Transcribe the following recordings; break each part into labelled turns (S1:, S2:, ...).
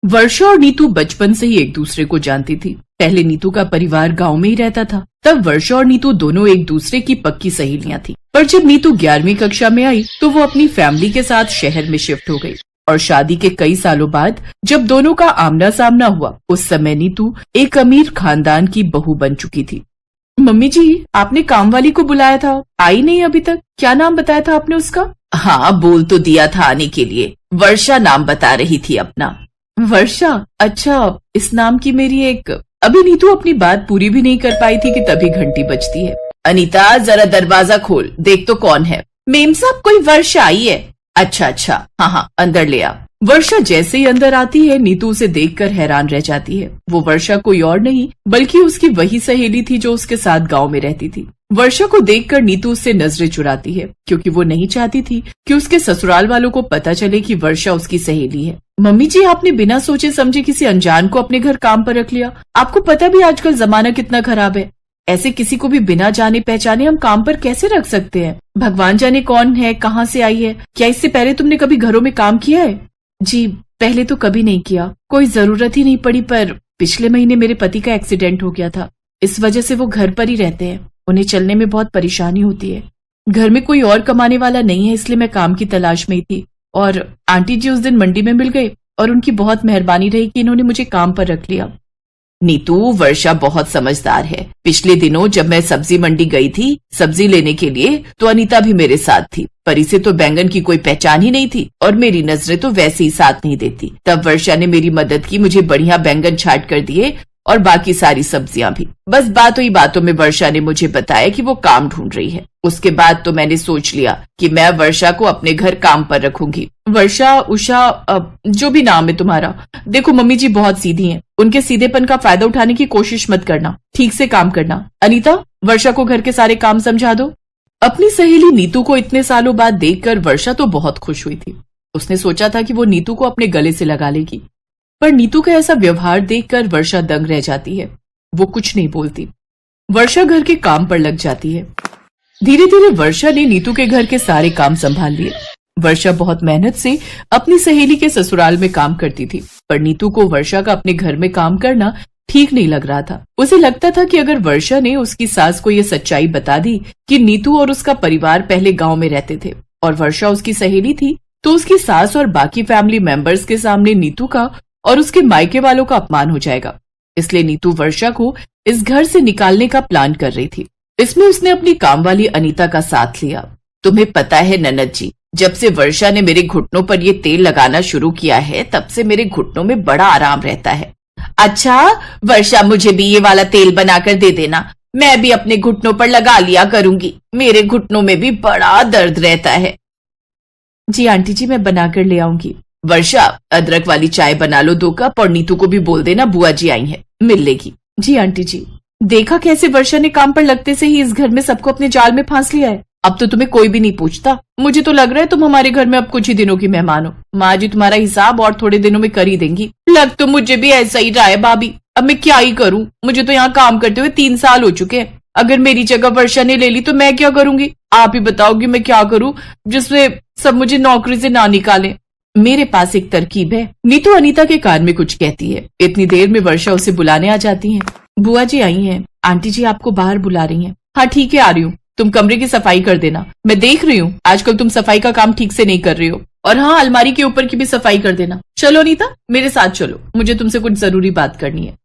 S1: वर्षा और नीतू बचपन से ही एक दूसरे को जानती थी। पहले नीतू का परिवार गांव में ही रहता था, तब वर्षा और नीतू दोनों एक दूसरे की पक्की सहेलियां थी। पर जब नीतू 11वीं कक्षा में आई तो वो अपनी फैमिली के साथ शहर में शिफ्ट हो गई और शादी के कई सालों बाद जब दोनों का आमना सामना हुआ, उस समय नीतू एक अमीर खानदान की बहू बन चुकी थी। मम्मी जी, आपने काम वाली को बुलाया था, आई नहीं अभी तक। क्या नाम बताया था आपने उसका?
S2: हाँ, बोल तो दिया था आने के लिए। वर्षा नाम बता रही थी अपना।
S1: वर्षा? अच्छा, इस नाम की मेरी एक। अभी नीतू अपनी बात पूरी भी नहीं कर पाई थी कि तभी घंटी बजती है।
S2: अनीता, जरा दरवाजा खोल, देख तो कौन है। मेम साहब, कोई वर्षा आई है। अच्छा, हाँ, अंदर ले आ।
S1: वर्षा जैसे ही अंदर आती है, नीतू उसे देखकर हैरान रह जाती है। वो वर्षा कोई और नहीं बल्कि उसकी वही सहेली थी जो उसके साथ गांव में रहती थी। वर्षा को देखकर नीतू उससे नजरें चुराती है क्योंकि वो नहीं चाहती थी कि उसके ससुराल वालों को पता चले कि वर्षा उसकी सहेली है। मम्मी जी, आपने बिना सोचे समझे किसी अनजान को अपने घर काम पर रख लिया। आपको पता भी आजकल जमाना कितना खराब है। ऐसे किसी को भी बिना जाने पहचाने हम काम पर कैसे रख सकते हैं? भगवान जाने कौन है, कहाँ से आई है। क्या इससे पहले तुमने कभी घरों में काम किया है? जी, पहले तो कभी नहीं किया, कोई जरूरत ही नहीं पड़ी। पर पिछले महीने मेरे पति का एक्सीडेंट हो गया था, इस वजह से वो घर पर ही रहते हैं। उन्हें चलने में बहुत परेशानी होती है। घर में कोई और कमाने वाला नहीं है, इसलिए मैं काम की तलाश में ही थी। और आंटी जी उस दिन मंडी में मिल गए और उनकी बहुत मेहरबानी रही कि इन्होंने मुझे काम पर रख लिया।
S2: नीतू, वर्षा बहुत समझदार है। पिछले दिनों जब मैं सब्जी मंडी गई थी सब्जी लेने के लिए, तो अनीता भी मेरे साथ थी। पर इसे तो बैंगन की कोई पहचान ही नहीं थी और मेरी नजरें तो वैसे ही साथ नहीं देती। तब वर्षा ने मेरी मदद की, मुझे बढ़िया बैंगन छाट कर दिए और बाकी सारी सब्जियां भी। बस बातों ही बातों में वर्षा ने मुझे बताया कि वो काम ढूंढ रही है। उसके बाद तो मैंने सोच लिया कि मैं वर्षा को अपने घर काम पर रखूंगी।
S1: वर्षा, उषा, जो भी नाम है तुम्हारा। देखो मम्मी जी बहुत सीधी हैं, उनके सीधेपन का फायदा उठाने की कोशिश मत करना, ठीक से काम करना। अनीता, वर्षा को घर के सारे काम समझा दो। अपनी सहेली नीतू को इतने सालों बाद देखकर वर्षा तो बहुत खुश हुई थी। उसने सोचा था कि वो नीतू को अपने गले से लगा लेगी, पर नीतू का ऐसा व्यवहार देखकर वर्षा दंग रह जाती है। वो कुछ नहीं बोलती। वर्षा घर के काम पर लग जाती है। धीरे धीरे वर्षा ने नीतू के घर के सारे काम संभाल लिए। वर्षा बहुत मेहनत से अपनी सहेली के ससुराल में काम करती थी, पर नीतू को वर्षा का अपने घर में काम करना ठीक नहीं लग रहा था। उसे लगता था कि अगर वर्षा ने उसकी सास को ये सच्चाई बता दी कि नीतू और उसका परिवार पहले गांव में रहते थे और वर्षा उसकी सहेली थी, तो उसकी सास और बाकी फैमिली मेंबर्स के सामने नीतू का और उसके मायके वालों का अपमान हो जाएगा। इसलिए नीतू वर्षा को इस घर से निकालने का प्लान कर रही थी। इसमें उसने अपनी काम वाली अनीता का साथ लिया।
S2: तुम्हें पता है ननद जी, जब से वर्षा ने मेरे घुटनों पर ये तेल लगाना शुरू किया है, तब से मेरे घुटनों में बड़ा आराम रहता है। अच्छा वर्षा, मुझे भी ये वाला तेल बनाकर दे देना, मैं भी अपने घुटनों पर लगा लिया करूंगी। मेरे घुटनों में भी बड़ा दर्द रहता है।
S1: जी आंटी जी, मैं बनाकर ले आऊंगी।
S2: वर्षा, अदरक वाली चाय बना लो 2 कप और नीतू को भी बोल देना बुआ जी आई हैं, मिल लेगी।
S1: जी आंटी जी। देखा कैसे वर्षा ने काम पर लगते से ही इस घर में सबको अपने जाल में फांस लिया है। अब तो तुम्हें कोई भी नहीं पूछता। मुझे तो लग रहा है तुम हमारे घर में अब कुछ ही दिनों की मेहमान हो। माँ जी तुम्हारा हिसाब और थोड़े दिनों में कर ही देंगी।
S2: लग तो मुझे भी ऐसा ही रहा है भाभी। अब मैं क्या ही करूँ, मुझे तो यहाँ काम करते हुए 3 साल हो चुके हैं। अगर मेरी जगह वर्षा ने ले ली तो मैं क्या करूंगी? आप ही बताओगी मैं क्या करूँ जिसमें सब मुझे नौकरी से ना निकालें।
S1: मेरे पास एक तरकीब है। नीतू अनीता के कान में कुछ कहती है। इतनी देर में वर्षा उसे बुलाने आ जाती है। बुआ जी आई हैं, आंटी जी आपको बाहर बुला रही हैं। हाँ ठीक है, आ रही हूँ। तुम कमरे की सफाई कर देना। मैं देख रही हूँ आजकल तुम सफाई का काम ठीक से नहीं कर रही हो। और हाँ, अलमारी के ऊपर की भी सफाई कर देना। चलो अनीता, मेरे साथ चलो, मुझे तुमसे कुछ जरूरी बात करनी है।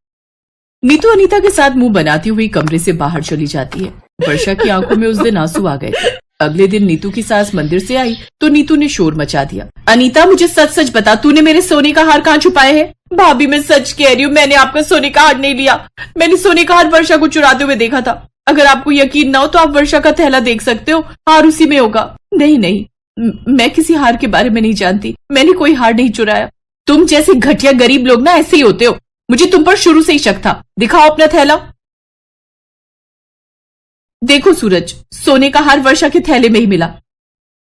S1: नीतू अनीता के साथ मुंह बनाती हुई कमरे से बाहर चली जाती है। वर्षा की आंखों में उस दिन आंसू आ गए थे। अगले दिन नीतू की सास मंदिर से आई तो नीतू ने शोर मचा दिया।
S2: अनीता, मुझे सच सच बता, तूने मेरे सोने का हार कहाँ छुपाया है? भाभी मैं सच कह रही हूँ, मैंने आपका सोने का हार नहीं लिया। मैंने सोने का हार वर्षा को चुराते हुए देखा था। अगर आपको यकीन ना हो तो आप वर्षा का थैला देख सकते हो, हार उसी में होगा।
S1: नहीं नहीं, मैं किसी हार के बारे में नहीं जानती। मैंने कोई हार नहीं चुराया।
S2: तुम जैसे घटिया गरीब लोग ना ऐसे ही होते हो। मुझे तुम पर शुरू से ही शक था। दिखाओ अपना थैला।
S1: देखो सूरज, सोने का हार वर्षा के थैले में ही मिला।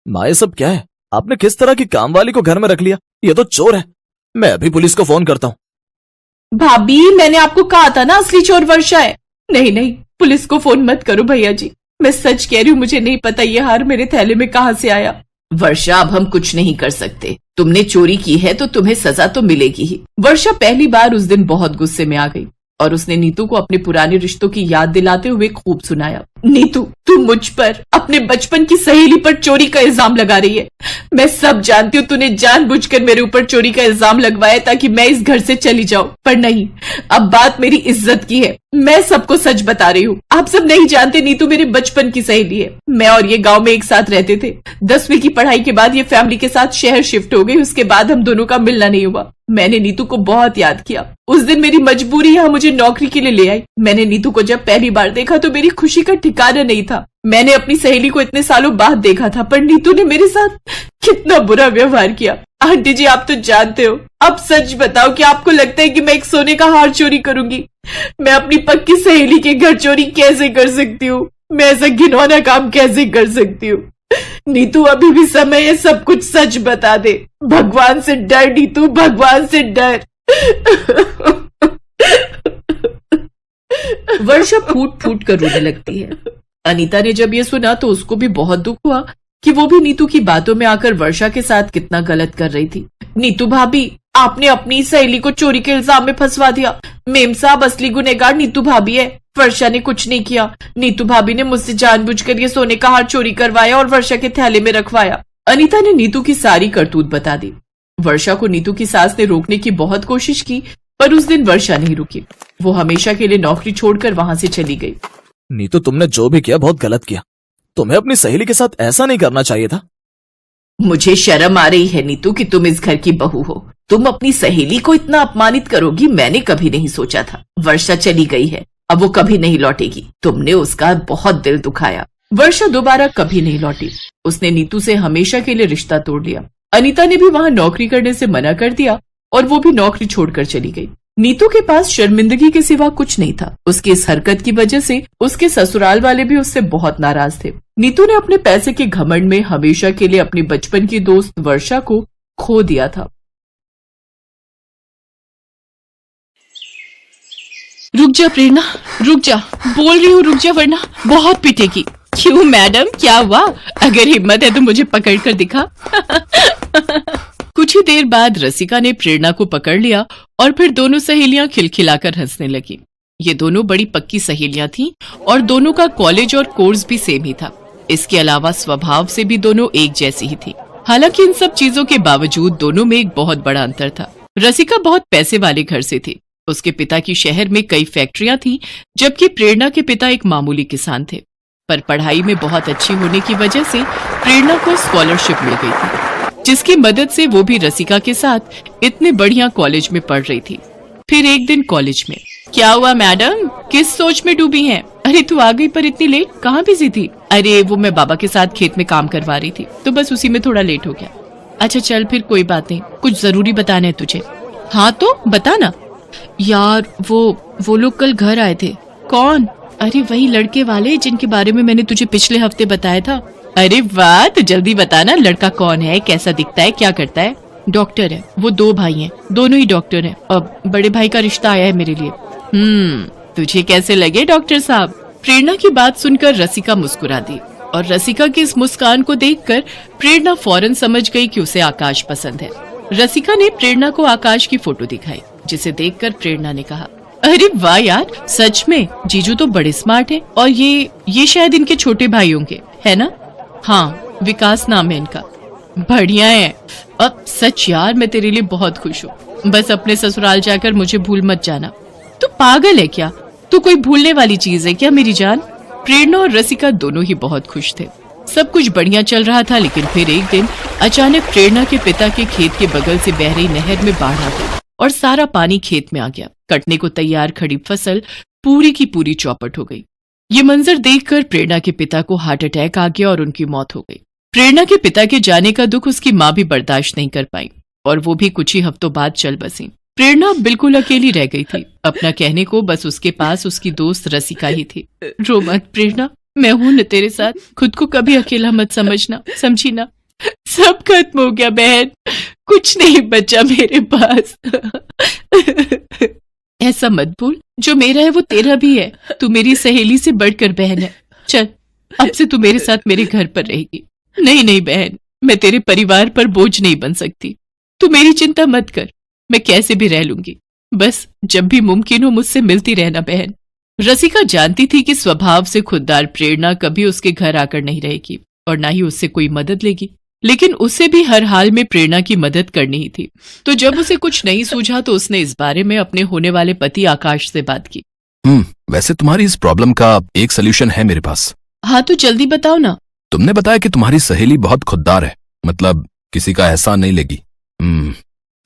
S3: माँ, ये सब क्या है? आपने किस तरह की कामवाली को घर में रख लिया? ये तो चोर है। मैं अभी पुलिस को फोन करता हूँ।
S1: भाभी, मैंने आपको कहा था ना असली चोर वर्षा है। नहीं नहीं, पुलिस को फोन मत करो भैया जी, मैं सच कह रही हूँ, मुझे नहीं पता ये हार मेरे थैले में कहाँ से आया।
S2: वर्षा, अब हम कुछ नहीं कर सकते। तुमने चोरी की है तो तुम्हें सजा तो मिलेगी ही।
S1: वर्षा पहली बार उस दिन बहुत गुस्से में आ गई और उसने नीतू को अपने पुराने रिश्तों की याद दिलाते हुए खूब सुनाया। नीतू, तू मुझ पर, अपने बचपन की सहेली पर चोरी का इल्जाम लगा रही है। मैं सब जानती हूँ, तूने जानबूझकर मेरे ऊपर चोरी का इल्जाम लगवाया ताकि मैं इस घर से चली जाऊं, पर नहीं, अब बात मेरी इज्जत की है। मैं सबको सच बता रही हूँ। आप सब नहीं जानते, नीतू मेरे बचपन की सहेली है। मैं और ये गांव में एक साथ रहते थे। 10वीं की पढ़ाई के बाद ये फैमिली के साथ शहर शिफ्ट हो गई। उसके बाद हम दोनों का मिलना नहीं हुआ। मैंने नीतू को बहुत याद किया। उस दिन मेरी मजबूरी यहाँ मुझे नौकरी के लिए ले आई। मैंने नीतू को जब पहली बार देखा तो मेरी खुशी का ठिकाना नहीं था। मैंने अपनी सहेली को इतने सालों बाद देखा था, पर नीतू ने मेरे साथ कितना बुरा व्यवहार किया। आंटी जी, आप तो जानते हो। अब सच बताओ कि आपको लगता है कि मैं एक सोने का हार चोरी करूंगी? मैं अपनी पक्की सहेली के घर चोरी कैसे कर सकती हूँ? मैं ऐसा घिनौना काम कैसे कर सकती हूँ? नीतू, अभी भी समय है, सब कुछ सच बता दे। भगवान से डर नीतू, भगवान से डर।
S2: वर्षा फूट फूट कर रोने लगती है।
S1: अनीता ने जब ये सुना तो उसको भी बहुत दुख हुआ कि वो भी नीतू की बातों में आकर वर्षा के साथ कितना गलत कर रही थी। नीतू भाभी, आपने अपनी सहेली को चोरी के इल्जाम में फंसवा दिया। मेम साहब, असली गुनहगार नीतू भाभी है। वर्षा ने कुछ नहीं किया। नीतू भाभी ने मुझसे जानबूझकर ये सोने का हार चोरी करवाया और वर्षा के थैले में रखवाया। अनीता ने नीतू की सारी करतूत बता दी। वर्षा को नीतू की सास ने रोकने की बहुत कोशिश की, पर उस दिन वर्षा नहीं रुकी। वो हमेशा के लिए नौकरी छोड़कर वहां से चली गई।
S3: नीतू, तुमने जो भी किया बहुत गलत किया। तुम्हें अपनी सहेली के साथ ऐसा नहीं करना चाहिए था।
S2: मुझे शर्म आ रही है नीतू कि तुम इस घर की बहू हो। तुम अपनी सहेली को इतना अपमानित करोगी, मैंने कभी नहीं सोचा था। वर्षा चली गई है, अब वो कभी नहीं लौटेगी। तुमने उसका बहुत दिल दुखाया।
S1: वर्षा दोबारा कभी नहीं लौटी। उसने नीतू से हमेशा के लिए रिश्ता तोड़ लिया। अनीता ने भी वहां नौकरी करने से मना कर दिया और वो भी नौकरी छोड़कर चली गई। नीतू के पास शर्मिंदगी के सिवा कुछ नहीं था। उसकी इस हरकत की वजह से उसके ससुराल वाले भी उससे बहुत नाराज थे। नीतू ने अपने पैसे के घमंड में हमेशा के लिए अपनी बचपन की दोस्त वर्षा को खो दिया था। रुक जा प्रेरणा, रुक जा, बोल रही हूँ रुक जा, वरना बहुत पिटेगी। क्यों मैडम, क्या हुआ? अगर हिम्मत है तो मुझे पकड़ कर दिखा। कुछ ही देर बाद रसिका ने प्रेरणा को पकड़ लिया और फिर दोनों सहेलियां खिलखिलाकर हंसने लगी। ये दोनों बड़ी पक्की सहेलियां थीं और दोनों का कॉलेज और कोर्स भी सेम ही था। इसके अलावा स्वभाव से भी दोनों एक जैसी ही थी। हालांकि इन सब चीजों के बावजूद दोनों में एक बहुत बड़ा अंतर था। रसिका बहुत पैसे वाले घर से थी। उसके पिता की शहर में कई फैक्ट्रियां थी, जबकि प्रेरणा के पिता एक मामूली किसान थे। पर पढ़ाई में बहुत अच्छी होने की वजह से प्रेरणा को स्कॉलरशिप मिल गई थी, जिसकी मदद से वो भी रसिका के साथ इतने बढ़िया कॉलेज में पढ़ रही थी। फिर एक दिन कॉलेज में, क्या हुआ मैडम, किस सोच में डूबी हैं? अरे तू आ गई, पर इतनी लेट, कहाँ बिजी थी? अरे वो मैं बाबा के साथ खेत में काम करवा रही थी, तो बस उसी में थोड़ा लेट हो गया। अच्छा चल फिर कोई बात नहीं, कुछ जरूरी बताना है तुझे। हाँ तो बताना। यार वो लोग कल घर आए थे। कौन? अरे वही लड़के वाले जिनके बारे में मैंने तुझे पिछले हफ्ते बताया था। अरे वाह, तो जल्दी बताना, लड़का कौन है, कैसा दिखता है, क्या करता है? डॉक्टर है। वो 2 भाई हैं, दोनों ही डॉक्टर हैं। अब बड़े भाई का रिश्ता आया है मेरे लिए। तुझे कैसे लगे डॉक्टर साहब? प्रेरणा की बात सुनकर रसिका मुस्कुरा दी और रसिका की इस मुस्कान को देखकर प्रेरणा फौरन समझ गई कि उसे आकाश पसंद है। रसिका ने प्रेरणा को आकाश की फोटो दिखाई, जिसे देखकर प्रेरणा ने कहा, अरे वाह यार, सच में जीजू तो बड़े स्मार्ट हैं। और ये शायद इनके छोटे भाई होंगे, है ना? हाँ, विकास नाम है इनका। बढ़िया है। अब सच यार, मैं तेरे लिए बहुत खुश हूँ। बस अपने ससुराल जाकर मुझे भूल मत जाना। तू पागल है क्या? तू कोई भूलने वाली चीज है क्या मेरी जान? प्रेरणा और रसिका दोनों ही बहुत खुश थे। सब कुछ बढ़िया चल रहा था, लेकिन फिर एक दिन अचानक प्रेरणा के पिता के खेत के बगल से बह रही नहर में बाढ़ आ गई और सारा पानी खेत में आ गया। कटने को तैयार खड़ी फसल पूरी की पूरी चौपट हो गई। ये मंजर देखकर प्रेरणा के पिता को हार्ट अटैक आ गया और उनकी मौत हो गई। प्रेरणा के पिता के जाने का दुख उसकी माँ भी बर्दाश्त नहीं कर पाई और वो भी कुछ ही हफ्तों बाद चल बसी। प्रेरणा बिल्कुल अकेली रह गई थी। अपना कहने को बस उसके पास उसकी दोस्त रसिका ही थी। रो मत प्रेरणा, मैं हूं न तेरे साथ। खुद को कभी अकेला मत समझना, समझी ना? सब खत्म हो गया बहन, कुछ नहीं बचा मेरे पास। ऐसा मत बोल, जो मेरा है वो तेरा भी है। तू मेरी सहेली से बढ़कर बहन है। चल, अब से तू मेरे साथ मेरे घर पर रहेगी। नहीं नहीं बहन, मैं तेरे परिवार पर बोझ नहीं बन सकती। तू मेरी चिंता मत कर, मैं कैसे भी रह लूंगी, बस जब भी मुमकिन हो मुझसे मिलती रहना बहन। रसिका जानती थी कि स्वभाव से खुददार प्रेरणा कभी उसके घर आकर नहीं रहेगी और ना ही उससे कोई मदद लेगी, लेकिन उसे भी हर हाल में प्रेरणा की मदद करनी ही थी। तो जब उसे कुछ नहीं सूझा तो उसने इस बारे में अपने होने वाले पति आकाश से बात की।
S4: वैसे तुम्हारी इस प्रॉब्लम का एक सोल्यूशन है मेरे पास।
S1: हाँ तो जल्दी बताओ ना।
S4: तुमने बताया कि तुम्हारी सहेली बहुत खुददार है, मतलब किसी का एहसान नहीं लेगी।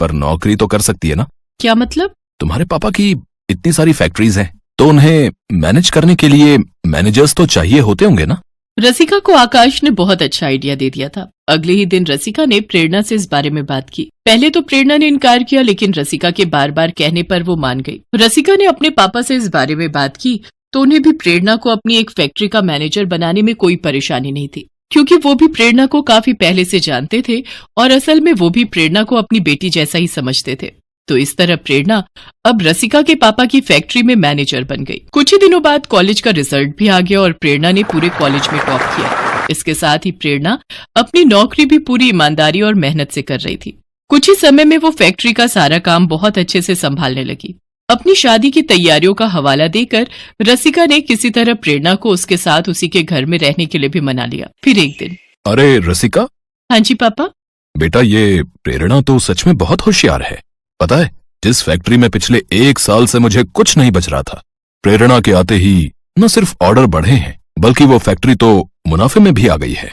S4: पर नौकरी तो कर सकती है ना?
S1: क्या मतलब?
S4: तुम्हारे पापा की इतनी सारी फैक्ट्रीज हैं, तो उन्हें मैनेज करने के लिए मैनेजर्स तो चाहिए होते होंगे ना?
S1: रसिका को आकाश ने बहुत अच्छा आइडिया दे दिया था। अगले ही दिन रसिका ने प्रेरणा से इस बारे में बात की। पहले तो प्रेरणा ने इनकार किया, लेकिन रसिका के बार बार कहने पर वो मान गई। रसिका ने अपने पापा से इस बारे में बात की तो उन्हें भी प्रेरणा को अपनी एक फैक्ट्री का मैनेजर बनाने में कोई परेशानी नहीं थी, क्योंकि वो भी प्रेरणा को काफी पहले से जानते थे और असल में वो भी प्रेरणा को अपनी बेटी जैसा ही समझते थे। तो इस तरह प्रेरणा अब रसिका के पापा की फैक्ट्री में मैनेजर बन गई। कुछ ही दिनों बाद कॉलेज का रिजल्ट भी आ गया और प्रेरणा ने पूरे कॉलेज में टॉप किया। इसके साथ ही प्रेरणा अपनी नौकरी भी पूरी ईमानदारी और मेहनत से कर रही थी। कुछ ही समय में वो फैक्ट्री का सारा काम बहुत अच्छे से संभालने लगी। अपनी शादी की तैयारियों का हवाला देकर रसिका ने किसी तरह प्रेरणा को उसके साथ उसी के घर में रहने के लिए भी मना लिया। फिर एक दिन,
S4: अरे रसिका।
S1: हाँ जी पापा।
S4: बेटा, ये प्रेरणा तो सच में बहुत होशियार है। पता है, जिस फैक्ट्री में पिछले 1 साल से मुझे कुछ नहीं बच रहा था, प्रेरणा के आते ही न सिर्फ ऑर्डर बढ़े हैं, बल्कि वो फैक्ट्री तो मुनाफे में भी आ गई है।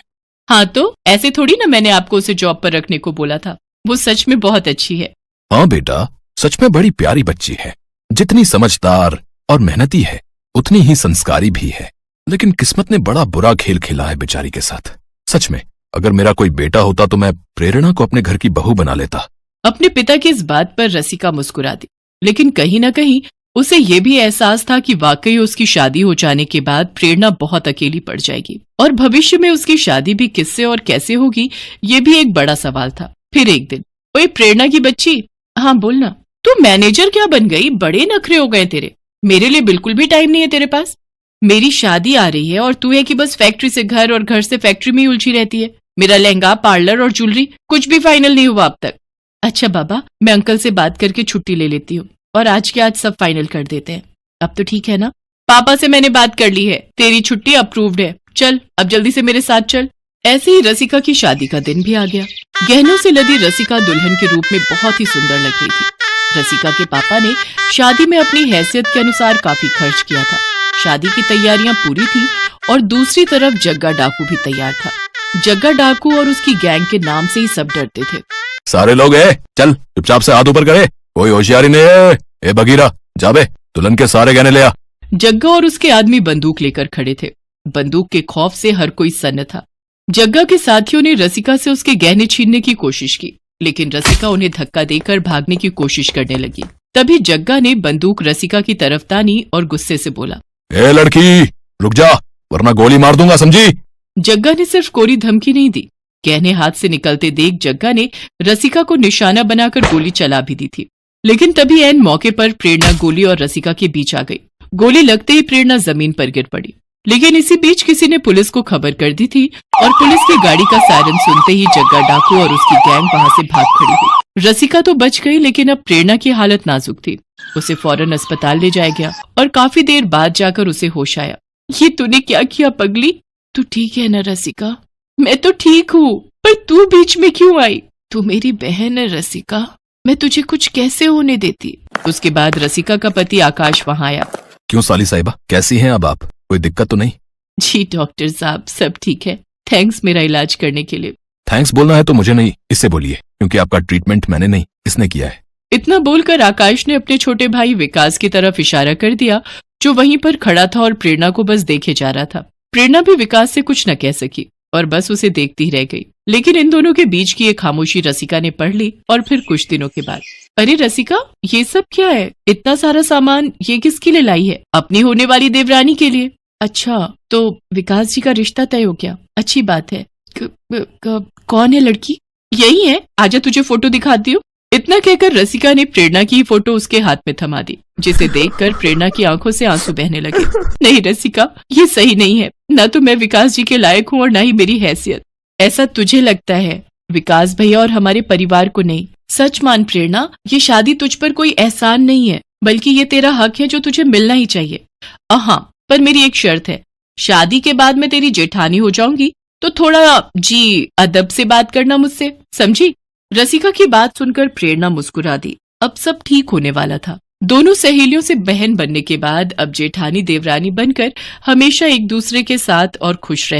S1: हाँ तो ऐसे थोड़ी ना मैंने आपको उसे जॉब पर रखने को बोला था। वो सच में बहुत अच्छी है।
S4: हाँ बेटा, सच में बड़ी प्यारी बच्ची है। जितनी समझदार और मेहनती है, उतनी ही संस्कारी भी है। लेकिन किस्मत ने बड़ा बुरा खेल खेला है बेचारी के साथ। सच में, अगर मेरा कोई बेटा होता तो मैं प्रेरणा को अपने घर की बहू बना लेता।
S1: अपने पिता की इस बात पर रसिका मुस्कुरा दी, लेकिन कहीं न कहीं उसे ये भी एहसास था कि वाकई उसकी शादी हो जाने के बाद प्रेरणा बहुत अकेली पड़ जाएगी और भविष्य में उसकी शादी भी किससे और कैसे होगी, ये भी एक बड़ा सवाल था। फिर एक दिन, ओए प्रेरणा की बच्ची, हाँ बोलना, तू मैनेजर क्या बन गई? बड़े नखरे हो गए तेरे। मेरे लिए बिल्कुल भी टाइम नहीं है तेरे पास। मेरी शादी आ रही है और तू है कि बस फैक्ट्री से घर और घर से फैक्ट्री में ही उलझी रहती है। मेरा लहंगा, पार्लर और ज्वेलरी कुछ भी फाइनल नहीं हुआ अब तक। अच्छा बाबा, मैं अंकल से बात करके छुट्टी ले लेती हूँ और आज के आज सब फाइनल कर देते हैं। अब तो ठीक है ना? पापा से मैंने बात कर ली है, तेरी छुट्टी अप्रूव्ड है। चल अब जल्दी से मेरे साथ चल। ऐसे ही रसिका की शादी का दिन भी आ गया। गहनों से लदी रसिका दुल्हन के रूप में बहुत ही सुंदर लग रही थी। रसिका के पापा ने शादी में अपनी हैसियत के अनुसार काफी खर्च किया था। शादी की तैयारियां पूरी थी और दूसरी तरफ जग्गा डाकू भी तैयार था। जग्गा डाकू और उसकी गैंग के नाम से ही सब डरते थे।
S4: सारे लोग चल चुपचाप से हाथ ऊपर करे, कोई होशियारी नहीं है। ए बगीरा, जाबे दुल्हन के सारे गहने ले आ।
S1: जग्गा और उसके आदमी बंदूक लेकर खड़े थे। बंदूक के खौफ से हर कोई सन्न था। जग्गा के साथियों ने रसिका से उसके गहने छीनने की कोशिश की, लेकिन रसिका उन्हें धक्का देकर भागने की कोशिश करने लगी। तभी जग्गा ने बंदूक रसिका की तरफ तानी और गुस्से से बोला,
S4: ए लड़की, रुक जा वरना गोली मार दूंगा, समझी?
S1: जग्गा ने सिर्फ कोरी धमकी नहीं दी, गहने हाथ से निकलते देख जग्गा ने रसिका को निशाना बनाकर गोली चला भी दी थी। लेकिन तभी ऐन मौके पर प्रेरणा गोली और रसिका के बीच आ गई। गोली लगते ही प्रेरणा जमीन पर गिर पड़ी। लेकिन इसी बीच किसी ने पुलिस को खबर कर दी थी और पुलिस की गाड़ी का सायरन सुनते ही जग्गा डाकू और उसकी गैंग वहां से भाग खड़ी हुई। रसिका तो बच गई, लेकिन अब प्रेरणा की हालत नाजुक थी। उसे फौरन अस्पताल ले जाया गया और काफी देर बाद जाकर उसे होश आया। ये तूने क्या किया पगली? तू ठीक है ना रसिका? मैं तो ठीक हूँ, पर तू बीच में क्यों आई? तू मेरी बहन है रसिका, मैं तुझे कुछ कैसे होने देती। उसके बाद रसिका का पति आकाश वहां आया।
S4: क्यों साली साहिबा, कैसी हैं अब आप? कोई दिक्कत तो नहीं?
S1: जी डॉक्टर साहब, सब ठीक है। थैंक्स मेरा इलाज करने के लिए।
S4: थैंक्स बोलना है तो मुझे नहीं, इससे बोलिए, क्योंकि आपका ट्रीटमेंट मैंने नहीं, इसने किया है।
S1: इतना बोलकर आकाश ने अपने छोटे भाई विकास की तरफ इशारा कर दिया, जो वहीं पर खड़ा था और प्रेरणा को बस देखे जा रहा था। प्रेरणा भी विकास से कुछ न कह सकी और बस उसे देखती रह गई। लेकिन इन दोनों के बीच की एक खामोशी रसिका ने पढ़ ली और फिर कुछ दिनों के बाद, अरे रसिका, ये सब क्या है? इतना सारा सामान ये किसके लिए लाई है? अपनी होने वाली देवरानी के लिए। अच्छा, तो विकास जी का रिश्ता तय हो गया, अच्छी बात है। कौन है लड़की? यही है, आजा तुझे फोटो दिखाती हूँ। इतना कहकर रसिका ने प्रेरणा की फोटो उसके हाथ में थमा दी, जिसे देखकर प्रेरणा की आंखों से आंसू बहने लगे। नहीं रसिका, ये सही नहीं है। न तो मैं विकास जी के लायक हूँ और न ही मेरी हैसियत। ऐसा तुझे लगता है, विकास भैया और हमारे परिवार को नहीं, सच मान प्रेरणा, ये शादी तुझ पर कोई एहसान नहीं है, बल्कि ये तेरा हक है जो तुझे मिलना ही चाहिए। हाँ, पर मेरी एक शर्त है, शादी के बाद मैं तेरी जेठानी हो जाऊंगी तो थोड़ा अदब से बात करना मुझसे, समझी? रसिका की बात सुनकर प्रेरणा मुस्कुरा दी। अब सब ठीक होने वाला था। दोनों सहेलियों से बहन बनने के बाद अब जेठानी देवरानी बनकर हमेशा एक दूसरे के साथ और खुश रह